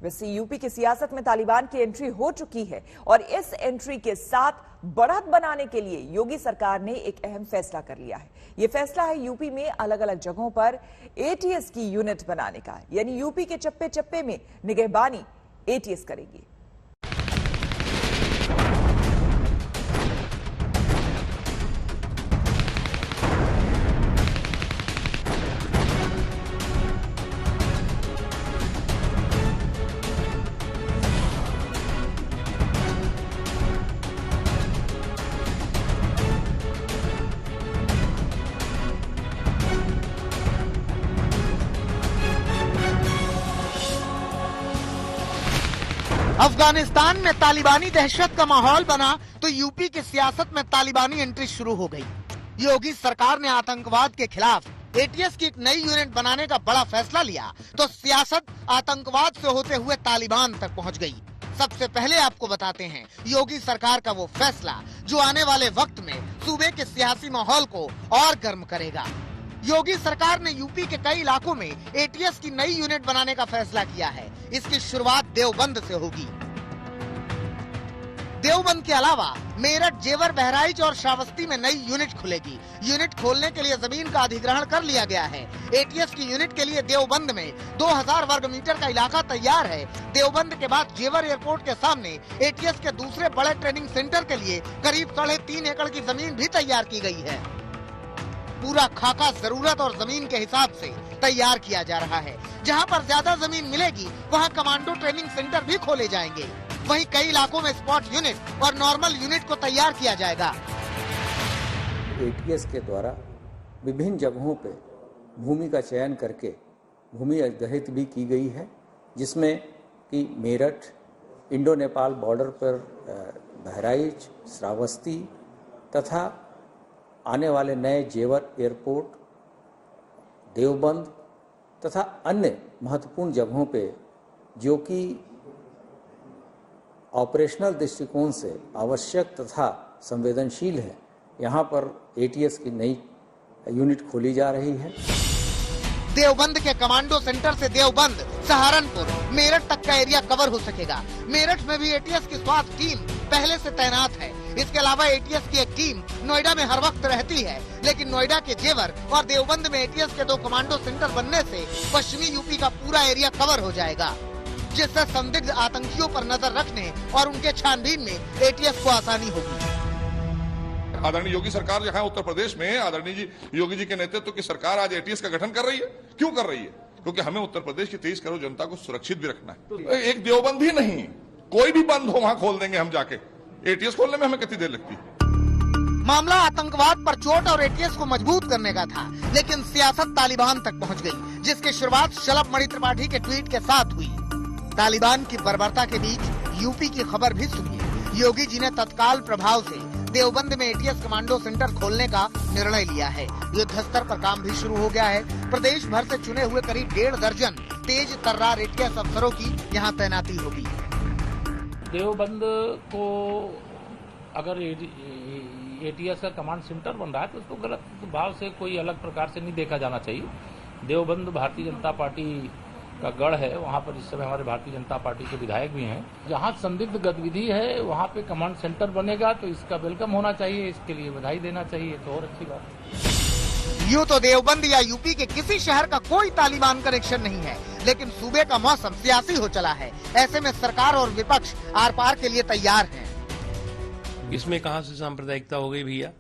वैसे यूपी की सियासत में तालिबान की एंट्री हो चुकी है और इस एंट्री के साथ बढ़त बनाने के लिए योगी सरकार ने एक अहम फैसला कर लिया है। यह फैसला है यूपी में अलग अलग जगहों पर एटीएस की यूनिट बनाने का, यानी यूपी के चप्पे चप्पे में निगहबानी एटीएस करेगी। अफगानिस्तान में तालिबानी दहशत का माहौल बना तो यूपी की सियासत में तालिबानी एंट्री शुरू हो गई। योगी सरकार ने आतंकवाद के खिलाफ एटीएस की एक नई यूनिट बनाने का बड़ा फैसला लिया तो सियासत आतंकवाद से होते हुए तालिबान तक पहुंच गई। सबसे पहले आपको बताते हैं योगी सरकार का वो फैसला जो आने वाले वक्त में सूबे के सियासी माहौल को और गर्म करेगा। योगी सरकार ने यूपी के कई इलाकों में एटीएस की नई यूनिट बनाने का फैसला किया है। इसकी शुरुआत देवबंद से होगी। देवबंद के अलावा मेरठ, जेवर, बहराइच और श्रावस्ती में नई यूनिट खुलेगी। यूनिट खोलने के लिए जमीन का अधिग्रहण कर लिया गया है। एटीएस की यूनिट के लिए देवबंद में 2000 वर्ग मीटर का इलाका तैयार है। देवबंद के बाद जेवर एयरपोर्ट के सामने एटीएस के दूसरे बड़े ट्रेनिंग सेंटर के लिए करीब 3.5 एकड़ की जमीन भी तैयार की गई है। पूरा खाका जरूरत और जमीन के हिसाब से तैयार किया जा रहा है। जहां पर ज्यादा जमीन मिलेगी वहां कमांडो ट्रेनिंग सेंटर भी खोले जाएंगे। वहीं कई इलाकों में स्पॉट यूनिट और नॉर्मल यूनिट को तैयार किया जाएगा। एटीएस के द्वारा विभिन्न जगहों पे भूमि का चयन करके भूमि अधिग्रहित भी की गई है, जिसमें कि मेरठ, इंडो नेपाल बॉर्डर पर बहराइच, श्रावस्ती तथा आने वाले नए जेवर एयरपोर्ट, देवबंद तथा अन्य महत्वपूर्ण जगहों पे जो कि ऑपरेशनल दृष्टिकोण से आवश्यक तथा संवेदनशील है, यहाँ पर एटीएस की नई यूनिट खोली जा रही है। देवबंद के कमांडो सेंटर से देवबंद, सहारनपुर, मेरठ तक का एरिया कवर हो सकेगा। मेरठ में भी एटीएस की स्वास्थ्य टीम पहले से तैनात है। इसके अलावा एटीएस की एक टीम नोएडा में हर वक्त रहती है, लेकिन नोएडा के जेवर और देवबंद में एटीएस के 2 कमांडो सेंटर बनने से पश्चिमी यूपी का पूरा एरिया कवर हो जाएगा, जिससे संदिग्ध आतंकियों पर नजर रखने और उनके छानबीन में एटीएस को आसानी होगी। आदरणीय योगी सरकार जो है उत्तर प्रदेश में आदरणीय योगी जी के नेतृत्व की सरकार आज एटीएस का गठन कर रही है। क्यों कर रही है? क्योंकि हमें उत्तर प्रदेश की 23 करोड़ जनता को सुरक्षित भी रखना है। एक देवबंद भी नहीं, कोई भी बंद हो वहां खोल देंगे हम जाके। एटीएस खोलने में हमें कितनी देर लगती है? मामला आतंकवाद पर चोट और एटीएस को मजबूत करने का था, लेकिन सियासत तालिबान तक पहुंच गई, जिसकी शुरुआत शलभ मणि त्रिपाठी के ट्वीट के साथ हुई। तालिबान की बर्बरता के बीच यूपी की खबर भी सुनिए। योगी जी ने तत्काल प्रभाव से देवबंद में एटीएस कमांडो सेंटर खोलने का निर्णय लिया है। युद्ध स्तर पर काम भी शुरू हो गया है। प्रदेश भर से चुने हुए करीब 1.5 दर्जन तेज तर्रार एटीएस अफसरों की यहाँ तैनाती होगी। देवबंद को अगर एटीएस का कमांड सेंटर बन रहा है तो उसको गलत भाव से कोई अलग प्रकार से नहीं देखा जाना चाहिए। देवबंद भारतीय जनता पार्टी का गढ़ है। वहाँ पर इस समय हमारे भारतीय जनता पार्टी के विधायक भी हैं। जहाँ संदिग्ध गतिविधि है वहाँ पे कमांड सेंटर बनेगा तो इसका वेलकम होना चाहिए, इसके लिए बधाई देना चाहिए, तो और अच्छी बात है। यूं तो देवबंद या यूपी के किसी शहर का कोई तालिबान कनेक्शन नहीं है, लेकिन सूबे का मौसम सियासी हो चला है। ऐसे में सरकार और विपक्ष आर पार के लिए तैयार है। इसमें कहाँ से सांप्रदायिकता हो गई भैया?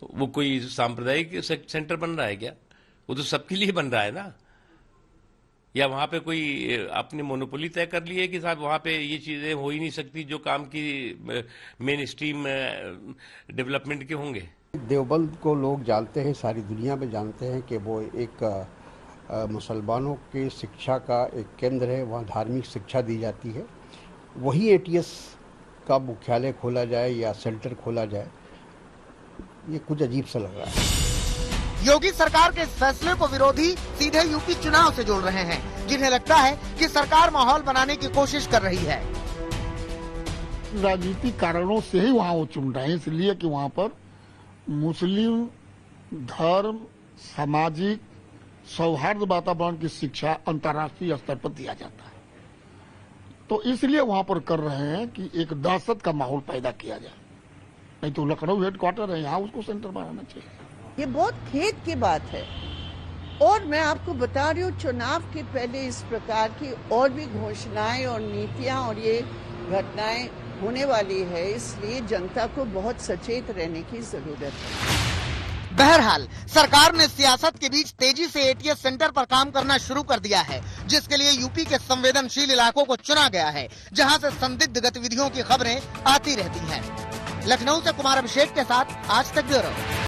वो कोई सांप्रदायिक सेंटर बन रहा है क्या? वो तो सबके लिए बन रहा है ना। या वहाँ पे कोई अपनी मोनोपोली तय कर ली है कि साहब वहाँ पे ये चीजें हो ही नहीं सकती जो काम की मेन स्ट्रीम डेवलपमेंट के होंगे। देवबंद को लोग जानते हैं, सारी दुनिया में जानते हैं कि वो एक मुसलमानों की शिक्षा का एक केंद्र है। वहाँ धार्मिक शिक्षा दी जाती है। वही एटीएस का मुख्यालय खोला जाए या सेंटर खोला जाए, ये कुछ अजीब सा लग रहा है। योगी सरकार के इस फैसले को विरोधी सीधे यूपी चुनाव से जोड़ रहे हैं, जिन्हें लगता है कि सरकार माहौल बनाने की कोशिश कर रही है। राजनीतिक कारणों से ही वहाँ वो चुन रहे हैं, इसलिए कि वहाँ पर मुस्लिम धर्म, सामाजिक सौहार्द वातावरण की शिक्षा अंतर्राष्ट्रीय स्तर पर दिया जाता है। तो इसलिए वहां पर कर रहे हैं कि एक दहशत का माहौल पैदा किया जाए। नहीं तो लखनऊ हेडक्वार्टर है, यहाँ उसको सेंटर बनाना चाहिए। ये बहुत खेद की बात है। और मैं आपको बता रही हूँ, चुनाव के पहले इस प्रकार की और भी घोषणाएं और नीतियां और ये घटनाएं होने वाली है, इसलिए जनता को बहुत सचेत रहने की जरूरत है। बहरहाल सरकार ने सियासत के बीच तेजी से एटीएस सेंटर पर काम करना शुरू कर दिया है, जिसके लिए यूपी के संवेदनशील इलाकों को चुना गया है, जहां से संदिग्ध गतिविधियों की खबरें आती रहती हैं। लखनऊ से कुमार अभिषेक के साथ आज तक ब्यूरो।